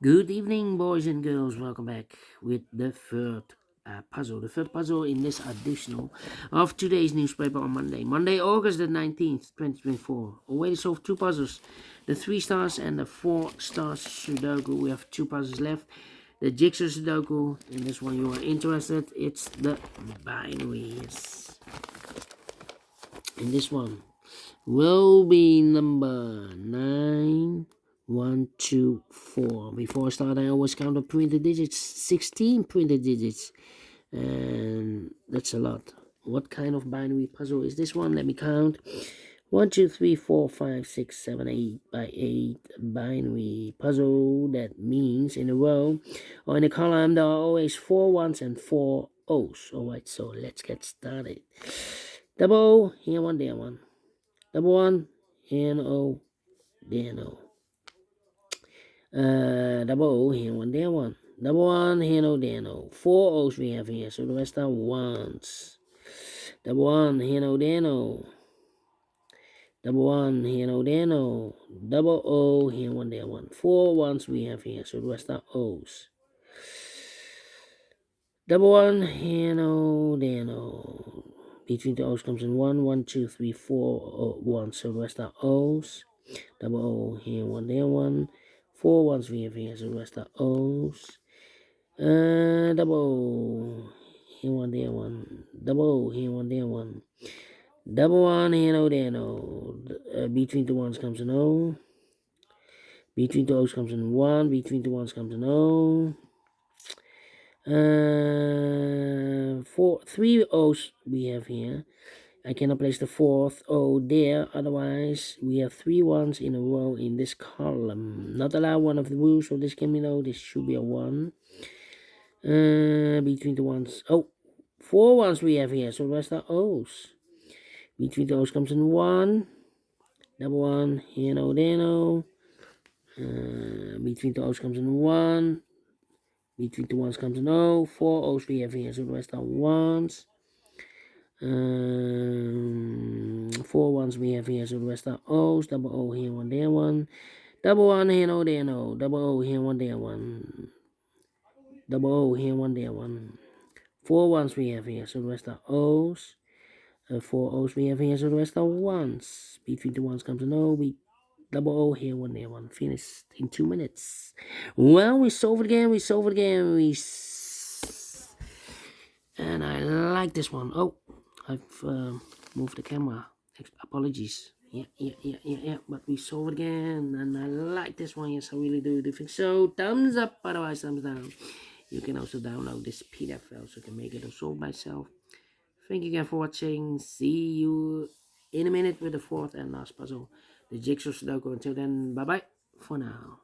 Good evening, boys and girls. Welcome back with the third puzzle. The third puzzle in this additional of today's newspaper on Monday, August the 19th, 2024. Already solved two puzzles, the 3 stars and the 4 stars Sudoku. We have two puzzles left. The Jigsaw Sudoku. In this one, you are interested. It's the binaries. In this one will be number 9, 1, 2, 4. Before I start, I always count the printed digits. 16 printed digits, and that's a lot. What kind of binary puzzle is this one? Let me count. 1, 2, 3, 4, 5, 6, 7, 8 by 8 binary puzzle. That means in a row or in a column there are always 4 ones and 4 O's. Alright, so let's get started. Double O, here one, there one. Double one, here an O, there no. Double O, here one, there one. Double one, here no, there no. 4 O's we have here, so the rest are ones. Double one, here no, there no. Double one, here no, there no. Double O, here one, there one. 4 ones we have here, so the rest are O's. Double one, here no, there no. Between the O's comes in 1, 1, 2, 3, 4, 1, so the rest are O's. Double O, here one, there one. 4 ones we have here, so the rest are O's. Double O, here one, there one. Double O, here one, there one. Double one, here no, there no. Between the ones comes an O. Between the O's comes in 1. Between the ones comes an O. 3 O's we have here. I cannot place the 4th O there, otherwise we have 3 ones in a row in this column. Not allowed, one of the rules, so this can be no, this should be a 1. Between the ones, 4 ones we have here, so the rest are O's. Between the O's comes in 1. Double one, here no, there no. Between the O's comes in 1. Between the ones comes an O. 4 O's we have here, so the rest are ones. 4 ones we have here, so the rest are O's. Double O here, one, there one. Double one here, no, there no. Double O here, one, there one. Double O here, one, there one. 4 ones we have here, so the rest are O's. 4 O's we have here, so the rest are ones. Between the ones comes an O. Double O here, one, there one. Finished in 2 minutes. Well, we solve it again. And I like this one. Oh, I've moved the camera. Apologies. Yeah. But we solve it again. And I like this one. Yes, I really do. Think so. Thumbs up, otherwise thumbs down. You can also download this PDF file so you can make it or solve myself. Thank you again for watching. See you in a minute with the 4th and last puzzle, the Jigsaw Sudoku. Until then, bye-bye for now.